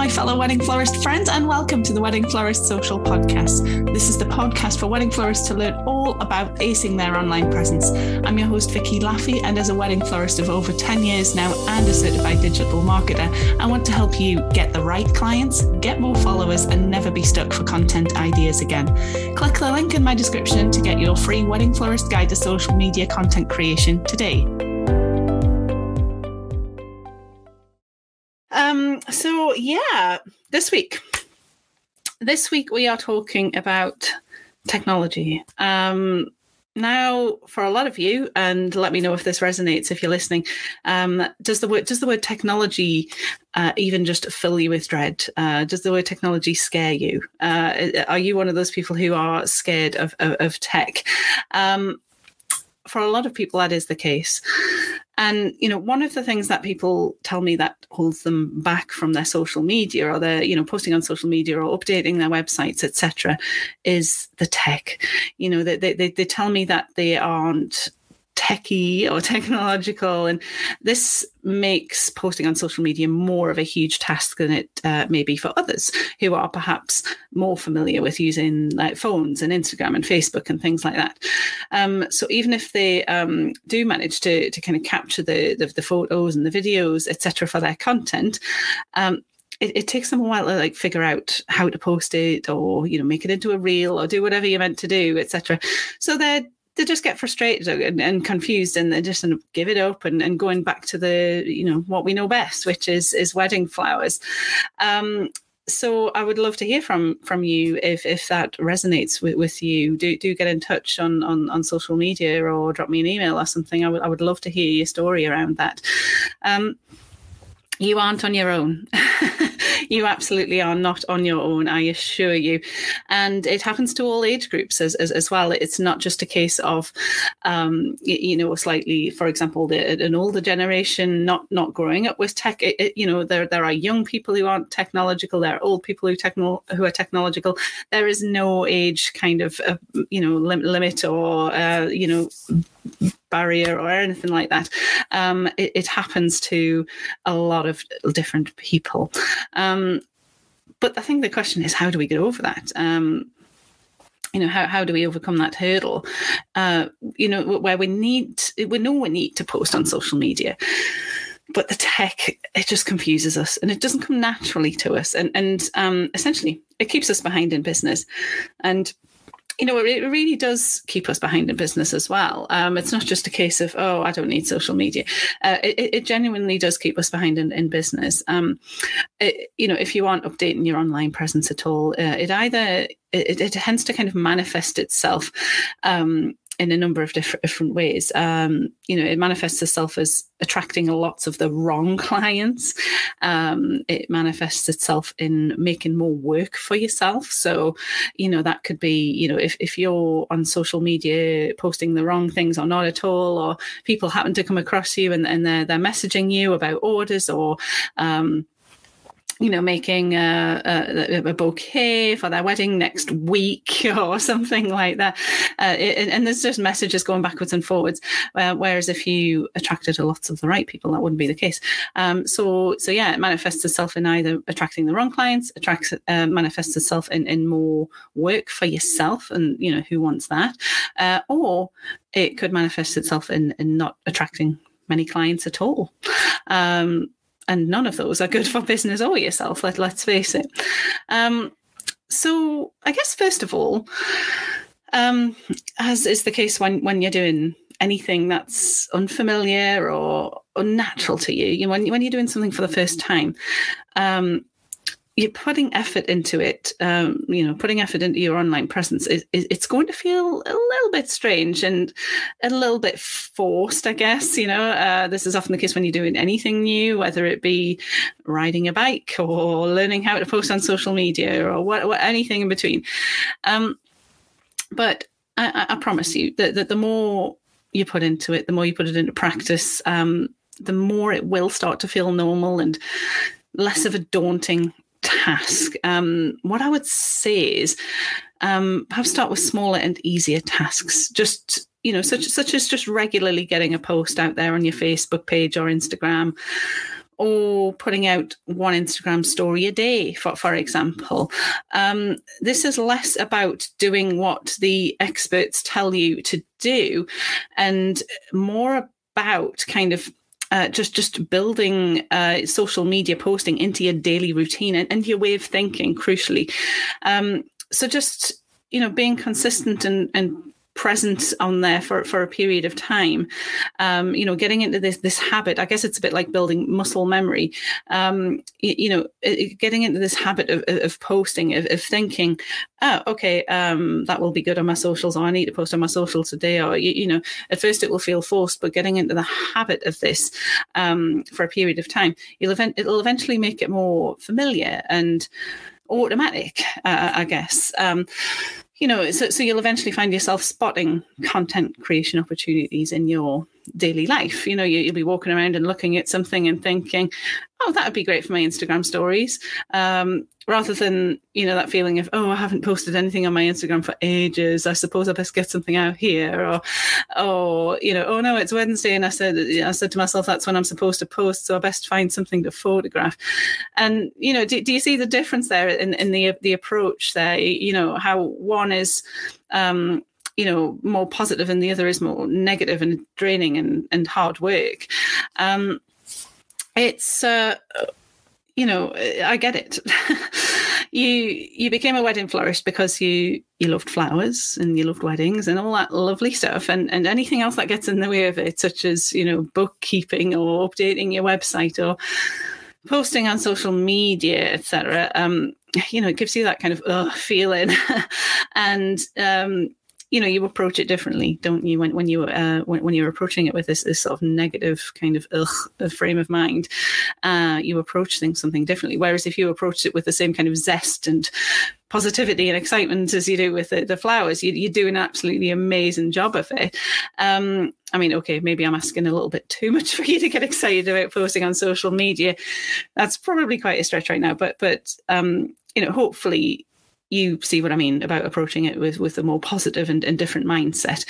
my fellow Wedding Florist friends, and welcome to the Wedding Florist Social Podcast. This is the podcast for wedding florists to learn all about acing their online presence. I'm your host, Vicky Laffey, and as a wedding florist of over 10 years now and a certified digital marketer, I want to help you get the right clients, get more followers, and never be stuck for content ideas again. Click the link in my description to get your free Wedding Florist Guide to Social Media Content Creation today. This week we are talking about technology. Now, for a lot of you, and let me know if this resonates if you're listening, does the word technology even just fill you with dread? Does the word technology scare you? Are you one of those people who are scared of tech? For a lot of people, that is the case. And, one of the things that people tell me that holds them back from their social media or their, posting on social media or updating their websites, etc., is the tech. They tell me that they aren't techie or technological, and this makes posting on social media more of a huge task than it may be for others who are perhaps more familiar with using like phones and Instagram and Facebook and things like that. So even if they do manage to kind of capture the photos and the videos, etc., for their content, it takes them a while to figure out how to post it or make it into a reel or do whatever you're meant to do, etc. So they just get frustrated and confused, and they just give it up and going back to the what we know best, which is wedding flowers. So I would love to hear from you if that resonates with you. Do get in touch on social media or drop me an email or something. I would love to hear your story around that. You aren't on your own. You absolutely are not on your own, I assure you. And it happens to all age groups as well. It's not just a case of, slightly, for example, an older generation not growing up with tech. There are young people who aren't technological. There are old people who are technological. There is no age kind of, limit or, barrier or anything like that. It happens to a lot of different people. But I think the question is, how do we get over that? How do we overcome that hurdle? Where we know we need to post on social media, but the tech, it just confuses us and it doesn't come naturally to us. And essentially it keeps us behind in business. And it really does keep us behind in business as well. It's not just a case of, I don't need social media. It genuinely does keep us behind in business. If you aren't updating your online presence at all, it tends to kind of manifest itself in a number of different ways. It manifests itself as attracting lots of the wrong clients. It manifests itself in making more work for yourself. So, that could be, if you're on social media posting the wrong things or not at all, or people happen to come across you and they're messaging you about orders or, making a bouquet for their wedding next week or something like that. And there's just messages going backwards and forwards. Whereas if you attracted lots of the right people, that wouldn't be the case. So it manifests itself in either attracting the wrong clients, manifests itself in more work for yourself, and who wants that? Or it could manifest itself in not attracting many clients at all. And none of those are good for business or yourself, let's face it. So I guess, first of all, as is the case when you're doing anything that's unfamiliar or unnatural to you, when you're doing something for the first time, you're putting effort into it, putting effort into your online presence. It's going to feel a little bit strange and a little bit forced, I guess. This is often the case when you're doing anything new, whether it be riding a bike or learning how to post on social media or anything in between. But I promise you that the more you put into it, the more you put it into practice, the more it will start to feel normal and less of a daunting task. What I would say is perhaps start with smaller and easier tasks, just such as just regularly getting a post out there on your Facebook page or Instagram, or putting out one Instagram story a day, for example. This is less about doing what the experts tell you to do and more about kind of just building social media posting into your daily routine and your way of thinking, crucially. So just, being consistent and present on there for a period of time, getting into this habit. I guess it's a bit like building muscle memory. Getting into this habit of posting, of thinking, oh, okay, that will be good on my socials, or I need to post on my socials today, or at first it will feel forced, but getting into the habit of this for a period of time, it'll eventually make it more familiar and automatic, I guess. So you'll eventually find yourself spotting content creation opportunities in your daily life. You'll be walking around and looking at something and thinking, oh, that would be great for my Instagram stories. Rather than, that feeling of, oh, I haven't posted anything on my Instagram for ages. I suppose I best get something out here. Or oh no, it's Wednesday. And I said to myself, that's when I'm supposed to post. So I best find something to photograph. And, do you see the difference there in the approach there? How one is, more positive and the other is more negative and draining and hard work. It's, I get it. You became a wedding florist because you loved flowers and you loved weddings and all that lovely stuff, and anything else that gets in the way of it, such as, bookkeeping or updating your website or posting on social media, etc. It gives you that kind of feeling. And you approach it differently, don't you? When you're approaching it with this sort of negative kind of frame of mind, you approach something differently. Whereas if you approach it with the same kind of zest and positivity and excitement as you do with the flowers, you do an absolutely amazing job of it. Okay, maybe I'm asking a little bit too much for you to get excited about posting on social media. That's probably quite a stretch right now, but hopefully you see what I mean about approaching it with a more positive and different mindset.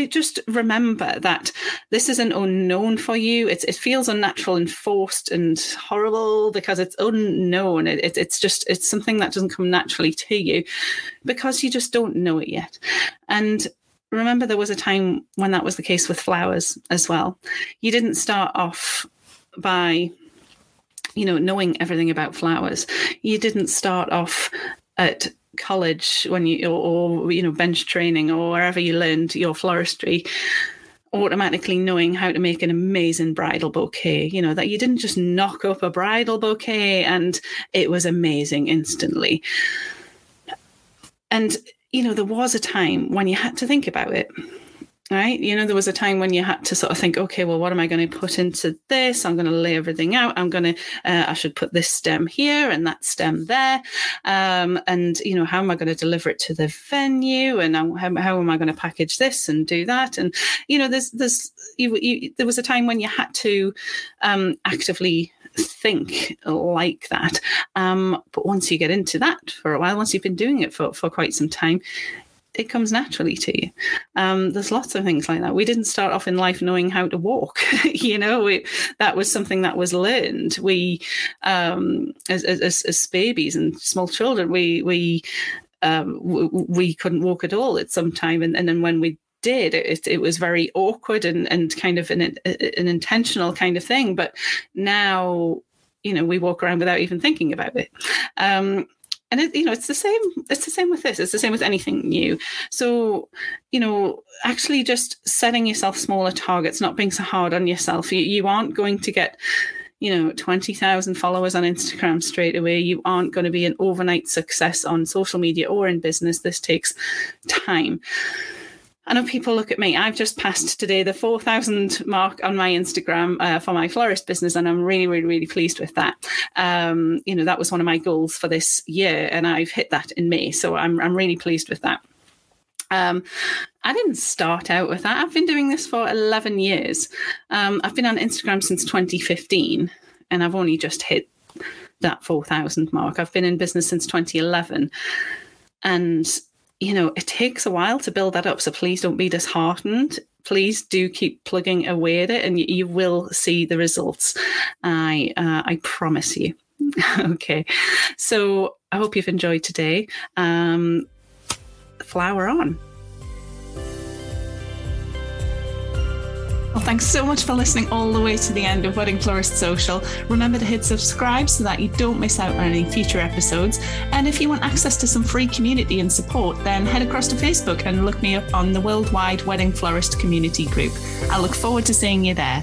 Just remember that this is an unknown for you. It feels unnatural and forced and horrible because it's unknown. It's something that doesn't come naturally to you because you just don't know it yet. And remember, there was a time when that was the case with flowers as well. You didn't start off by knowing everything about flowers. You didn't start off at college when or bench training or wherever you learned your floristry, automatically knowing how to make an amazing bridal bouquet. That you didn't just knock up a bridal bouquet and it was amazing instantly. And, there was a time when you had to think about it. Right. There was a time when you had to sort of think, okay, well, what am I going to put into this? I'm going to lay everything out. I should put this stem here and that stem there. And, how am I going to deliver it to the venue? And how am I going to package this and do that? And, there was a time when you had to actively think like that. But once you get into that for a while, once you've been doing it for quite some time, it comes naturally to you. There's lots of things like that. We didn't start off in life knowing how to walk. That was something that was learned. We, as babies and small children, we couldn't walk at all at some time, and then when we did, it was very awkward and kind of an intentional kind of thing. But now, we walk around without even thinking about it. And it's the same. It's the same with this. It's the same with anything new. So, actually just setting yourself smaller targets, not being so hard on yourself. You aren't going to get, 20,000 followers on Instagram straight away. You aren't going to be an overnight success on social media or in business. This takes time. I know people look at me. I've just passed today the 4,000 mark on my Instagram for my florist business, and I'm really, really, really pleased with that. That was one of my goals for this year, and I've hit that in May. So I'm really pleased with that. I didn't start out with that. I've been doing this for 11 years. I've been on Instagram since 2015, and I've only just hit that 4,000 mark. I've been in business since 2011, and it takes a while to build that up. So please don't be disheartened. please do keep plugging away at it, and you will see the results. I promise you. Okay, so I hope you've enjoyed today. Flower on. Well, thanks so much for listening all the way to the end of Wedding Florist Social. Remember to hit subscribe so that you don't miss out on any future episodes. And if you want access to some free community and support, then head across to Facebook and look me up on the Worldwide Wedding Florist Community Group. I look forward to seeing you there.